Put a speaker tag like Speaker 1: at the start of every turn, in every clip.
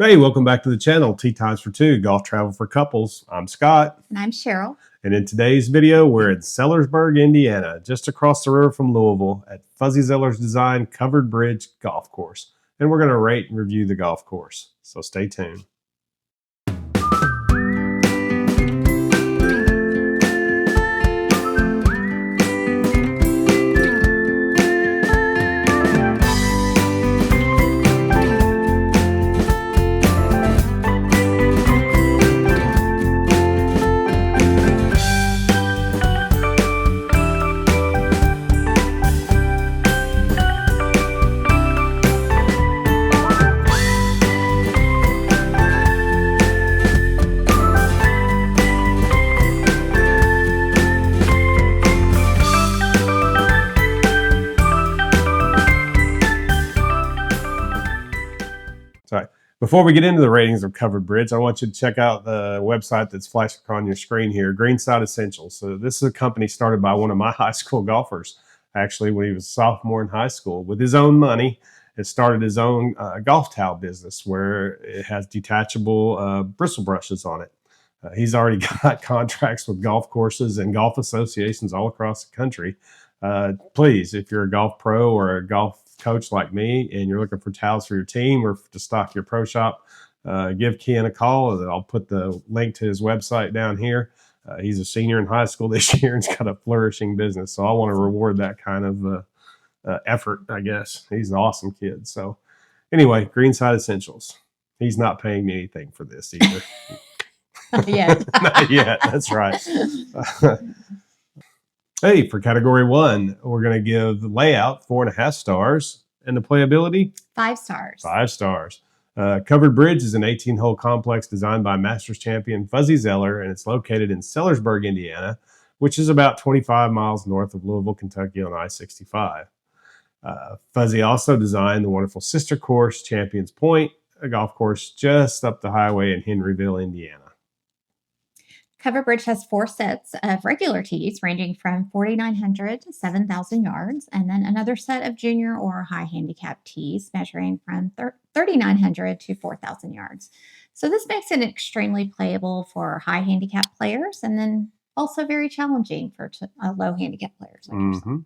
Speaker 1: Hey, welcome back to the channel, Tea Times for Two, Golf Travel for Couples. I'm Scott.
Speaker 2: And I'm Cheryl.
Speaker 1: And in today's video, we're in Sellersburg, Indiana, just across the river from Louisville at Fuzzy Zoeller's Design Covered Bridge Golf Course. And we're going to rate and review the golf course. So stay tuned. Before we get into the ratings of Covered Bridge, I want you to check out the website that's flashing on your screen here, Greenside Essentials. So this is a company started by one of my high school golfers, actually, when he was a sophomore in high school. With his own money, it started his own golf towel business where it has detachable bristle brushes on it. He's already got contracts with golf courses and golf associations all across the country. Please, if you're a golf pro or a golf coach like me and you're looking for towels for your team or to stock your pro shop, give Ken a call. I'll put the link to his website down here. He's a senior in high school this year and he's got a flourishing business. So I want to reward that kind of effort, I guess. He's an awesome kid. So anyway, Greenside Essentials. He's not paying me anything for this either.
Speaker 2: Not yet.
Speaker 1: Not yet. That's right. Hey, for category 1, we're going to give the layout 4.5 stars and the playability
Speaker 2: 5 stars.
Speaker 1: 5 stars. Covered Bridge is an 18-hole complex designed by Masters champion Fuzzy Zoeller, and it's located in Sellersburg, Indiana, which is about 25 miles north of Louisville, Kentucky on I-65. Fuzzy also designed the wonderful sister course, Champions Point, a golf course just up the highway in Henryville, Indiana.
Speaker 2: Covered Bridge has 4 sets of regular tees ranging from 4,900 to 7,000 yards, and then another set of junior or high handicap tees measuring from 3,900 to 4,000 yards. So this makes it extremely playable for high handicap players, and then also very challenging for low handicap players like yourself.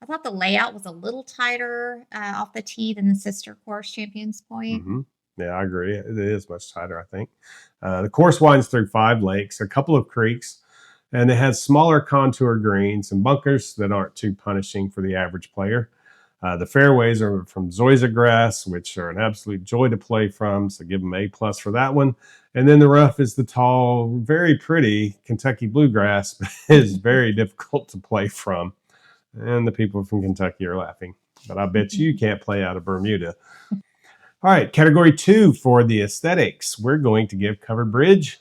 Speaker 2: I thought the layout was a little tighter off the tee than the sister course, Champions Point.
Speaker 1: Yeah, I agree. It is much tighter, I think. The course winds through 5 lakes, a couple of creeks, and it has smaller contour greens and bunkers that aren't too punishing for the average player. The fairways are from Zoeller grass, which are an absolute joy to play from, so give them A+ for that one. And then the rough is the tall, very pretty Kentucky bluegrass, but is very difficult to play from. And the people from Kentucky are laughing. But I bet you can't play out of Bermuda. All right, category 2 for the aesthetics. We're going to give Covered Bridge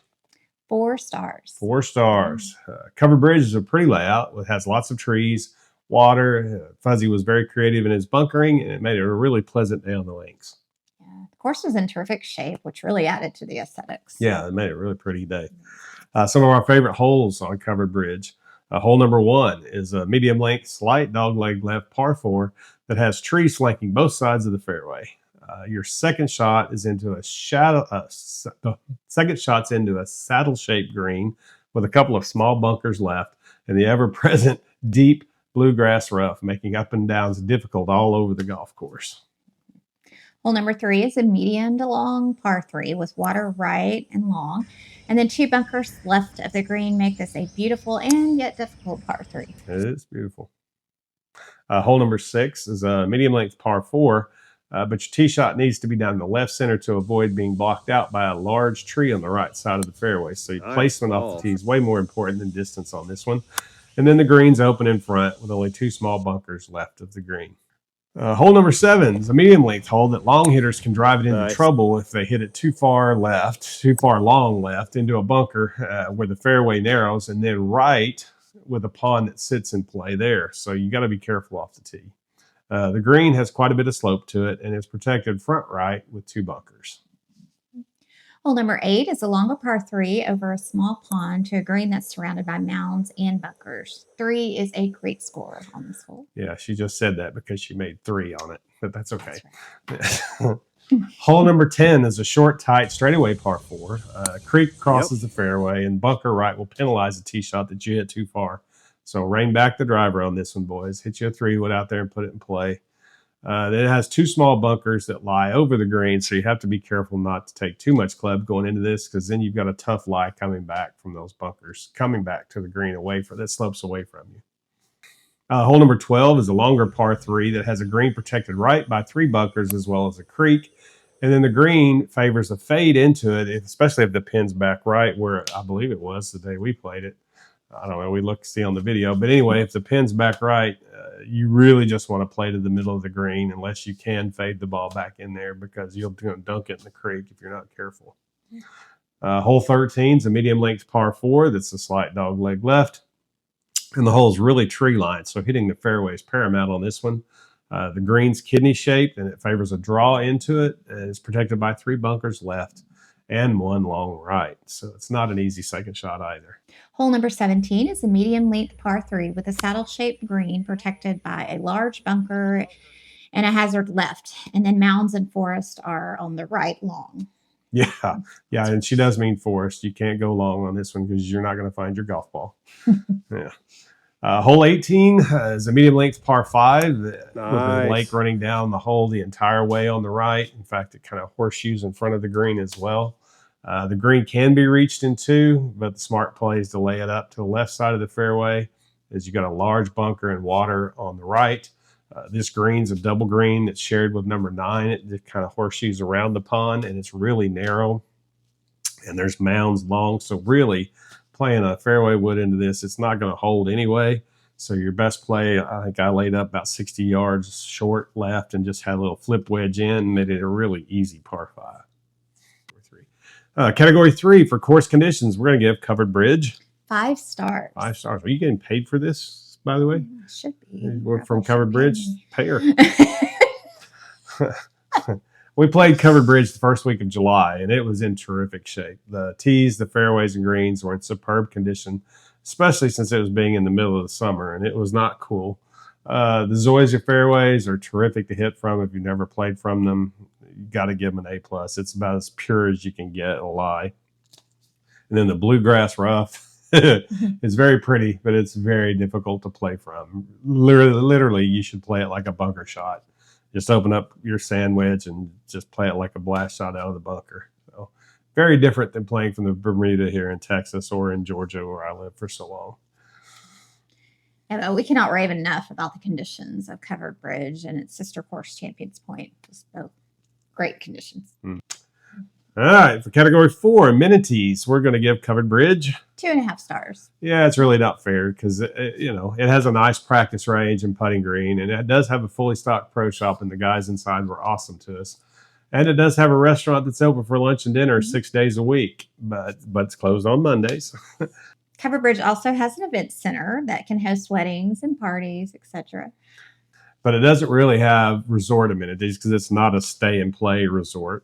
Speaker 2: 4 stars.
Speaker 1: 4 stars. Covered Bridge is a pretty layout. It has lots of trees, water. Fuzzy was very creative in his bunkering, and it made it a really pleasant day on the links.
Speaker 2: Yeah, the course was in terrific shape, which really added to the aesthetics.
Speaker 1: Yeah, it made it a really pretty day. Some of our favorite holes on Covered Bridge. Hole number 1 is a medium length, slight dogleg left par 4 that has trees flanking both sides of the fairway. Your second shot is into a saddle-shaped green with a couple of small bunkers left and the ever-present deep bluegrass rough, making up and downs difficult all over the golf course.
Speaker 2: Hole number 3 is a medium to long par 3 with water right and long, and then 2 bunkers left of the green make this a beautiful and yet difficult par 3.
Speaker 1: It is beautiful. Hole number 6 is a medium length par 4. But your tee shot needs to be down in the left center to avoid being blocked out by a large tree on the right side of the fairway. So your placement off the tee is way more important than distance on this one. And then the green's open in front with only 2 small bunkers left of the green. Hole number 7 is a medium length hole that long hitters can drive it into trouble if they hit it too far long left into a bunker where the fairway narrows, and then right with a pond that sits in play there. So you got to be careful off the tee. The green has quite a bit of slope to it and is protected front right with 2 bunkers.
Speaker 2: Hole number 8 is a longer par 3 over a small pond to a green that's surrounded by mounds and bunkers. 3 is a great score on this hole.
Speaker 1: Yeah, she just said that because she made 3 on it, but that's okay.
Speaker 2: That's right.
Speaker 1: Hole number 10 is a short, tight straightaway par 4. Creek crosses the fairway, and bunker right will penalize a tee shot that you hit too far. So rein back the driver on this one, boys. Hit you a 3-wood out there and put it in play. Then it has 2 small bunkers that lie over the green, so you have to be careful not to take too much club going into this, because then you've got a tough lie coming back from those bunkers, coming back to the green that slopes away from you. Hole number 12 is a longer par 3 that has a green protected right by 3 bunkers as well as a creek. And then the green favors a fade into it, especially if the pin's back right, where I believe it was the day we played it. I don't know. We look to see on the video. But anyway, if the pin's back right, you really just want to play to the middle of the green unless you can fade the ball back in there, because you'll dunk it in the creek if you're not careful. Hole 13 is a medium length par 4 that's a slight dog leg left. And the hole's really tree lined, so hitting the fairway is paramount on this one. The green's kidney shaped, and it favors a draw into it, and it's protected by 3 bunkers left and 1 long right. So it's not an easy second shot either.
Speaker 2: Hole number 17 is a medium-length par 3 with a saddle-shaped green protected by a large bunker and a hazard left. And then mounds and forest are on the right long.
Speaker 1: Yeah, and she does mean forest. You can't go long on this one because you're not going to find your golf ball. Yeah. Hole 18 is a medium-length par 5 with a lake running down the hole the entire way on the right. In fact, it kind of horseshoes in front of the green as well. The green can be reached in 2, but the smart play is to lay it up to the left side of the fairway, as you got a large bunker and water on the right. This green's a double green that's shared with number 9. It kind of horseshoes around the pond, and it's really narrow, and there's mounds long. So really, playing a fairway wood into this, it's not going to hold anyway. So your best play, I think I laid up about 60 yards short left and just had a little flip wedge in and made it a really easy par 5. Category 3 for course conditions, we're going to give covered bridge
Speaker 2: 5 stars.
Speaker 1: 5 stars. Are you getting paid for this, by the way?
Speaker 2: Should be.
Speaker 1: We're from Covered Bridge. Pay her. We played Covered Bridge the first week of July, and it was in terrific shape. The tees, the fairways, and greens were in superb condition, especially since it was being in the middle of the summer, and it was not cool. The Zoeller fairways are terrific to hit from if you've never played from them. You got to give them an A+. It's about as pure as you can get a lie. And then the bluegrass rough is very pretty, but it's very difficult to play from. Literally, you should play it like a bunker shot. Just open up your sand wedge and just play it like a blast shot out of the bunker. So very different than playing from the Bermuda here in Texas or in Georgia, where I lived for so long.
Speaker 2: Yeah, we cannot rave enough about the conditions of Covered Bridge and its sister course, Champions Point. Just both great conditions.
Speaker 1: All right, for category 4, amenities, we're going to give Covered Bridge
Speaker 2: 2.5 stars.
Speaker 1: Yeah, it's really not fair because it has a nice practice range and putting green, and it does have a fully stocked pro shop, and the guys inside were awesome to us. And it does have a restaurant that's open for lunch and dinner 6 days a week, but it's closed on Mondays.
Speaker 2: Covered Bridge also has an event center that can host weddings and parties, etc.
Speaker 1: But it doesn't really have resort amenities because it's not a stay and play resort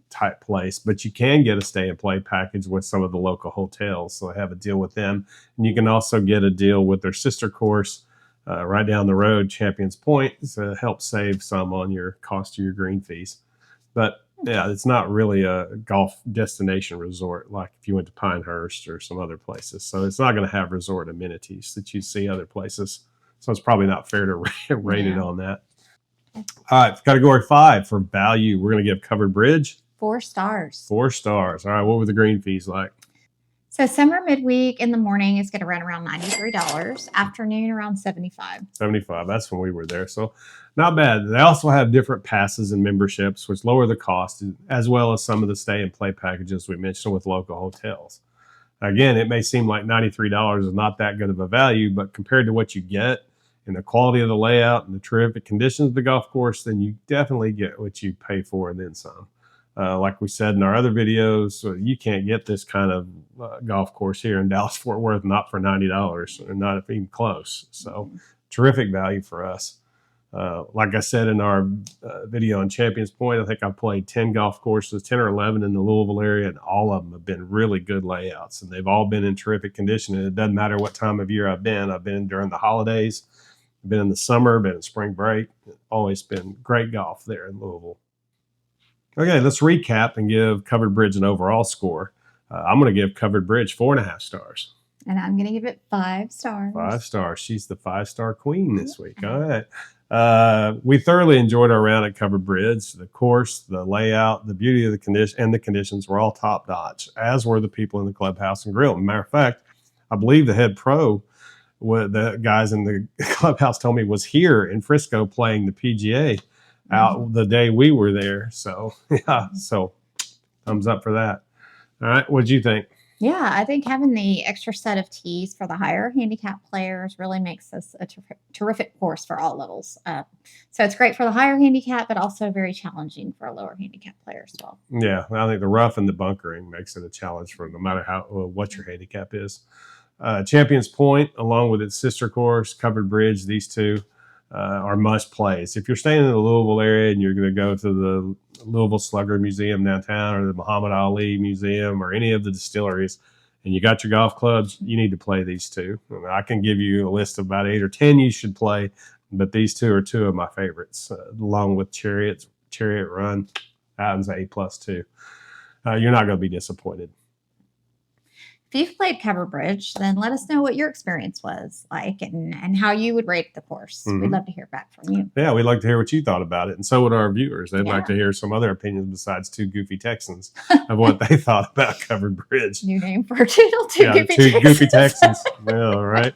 Speaker 1: type place, but you can get a stay and play package with some of the local hotels. So I have a deal with them, and you can also get a deal with their sister course right down the road, Champions Point, to help save some on your cost of your green fees. But yeah, it's not really a golf destination resort like if you went to Pinehurst or some other places. So it's not going to have resort amenities that you see other places. So it's probably not fair to rate it on that. All right, category 5 for value, we're going to give Covered Bridge
Speaker 2: 4 stars.
Speaker 1: 4 stars. All right, what were the green fees like?
Speaker 2: So summer midweek in the morning is going to run around $93. Afternoon around $75.
Speaker 1: $75. That's when we were there. So not bad. They also have different passes and memberships, which lower the cost, as well as some of the stay and play packages we mentioned with local hotels. Again, it may seem like $93 is not that good of a value, but compared to what you get and the quality of the layout and the terrific conditions of the golf course, then you definitely get what you pay for and then some. Like we said in our other videos, you can't get this kind of golf course here in Dallas-Fort Worth, not for $90 and not even close. So terrific value for us. Like I said in our video on Champions Point, I think I've played 10 golf courses, 10 or 11 in the Louisville area, and all of them have been really good layouts, and they've all been in terrific condition. And it doesn't matter what time of year I've been. I've been during the holidays, been in the summer, been in spring break. Always been great golf there in Louisville. Okay, let's recap and give Covered Bridge an overall score. I'm going to give Covered Bridge 4.5 stars.
Speaker 2: And I'm going to give it 5 stars.
Speaker 1: 5 stars. She's the 5-star queen this week. All right. We thoroughly enjoyed our round at Covered Bridge. The course, the layout, the beauty of the condition, and the conditions were all top notch, as were the people in the clubhouse and grill. Matter of fact, I believe the head pro, the guys in the clubhouse told me, was here in Frisco playing the PGA out the day we were there. So yeah, so thumbs up for that. All right, what'd you think?
Speaker 2: Yeah, I think having the extra set of tees for the higher handicap players really makes this a terrific course for all levels. So it's great for the higher handicap, but also very challenging for a lower handicap player as well.
Speaker 1: Yeah, I think the rough and the bunkering makes it a challenge for no matter what your handicap is. Champions Point, along with its sister course, Covered Bridge, these two are must plays. If you're staying in the Louisville area and you're going to go to the Louisville Slugger Museum downtown or the Muhammad Ali Museum or any of the distilleries and you got your golf clubs, you need to play these two. I can give you a list of about 8 or 10 you should play, but these two are two of my favorites, along with Chariot Run. That one's A+ too. You're not going to be disappointed.
Speaker 2: If you've played Covered Bridge, then let us know what your experience was like and how you would rate the course. We'd love to hear back from you.
Speaker 1: Yeah, we'd like to hear what you thought about it. And so would our viewers. They'd like to hear some other opinions besides two goofy Texans of what they thought about Covered Bridge.
Speaker 2: New name for our channel, two
Speaker 1: goofy Texans. Yeah, all right.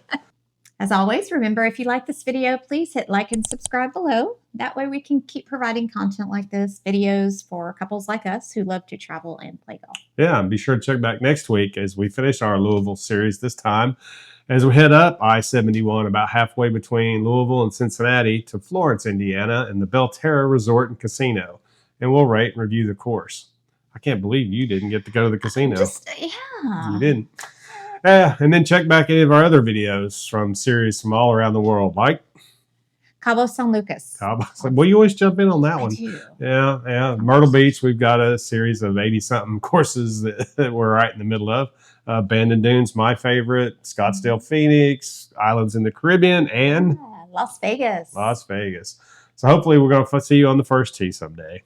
Speaker 2: As always, remember, if you like this video, please hit like and subscribe below. That way we can keep providing content like this, videos for couples like us who love to travel and play golf.
Speaker 1: Yeah, and be sure to check back next week as we finish our Louisville series this time. As we head up I-71 about halfway between Louisville and Cincinnati to Florence, Indiana, and the Belterra Resort and Casino. And we'll rate and review the course. I can't believe you didn't get to go to the casino.
Speaker 2: Yeah.
Speaker 1: You didn't. Yeah, and then check back any of our other videos from series from all around the world. Mike?
Speaker 2: Cabo San Lucas.
Speaker 1: Well, you always jump in on that one.
Speaker 2: Do.
Speaker 1: Yeah. Myrtle Beach, we've got a series of 80-something courses that we're right in the middle of. Bandon Dunes, my favorite. Scottsdale, Phoenix, Islands in the Caribbean, and
Speaker 2: Las Vegas.
Speaker 1: So hopefully we're going to see you on the first tee someday.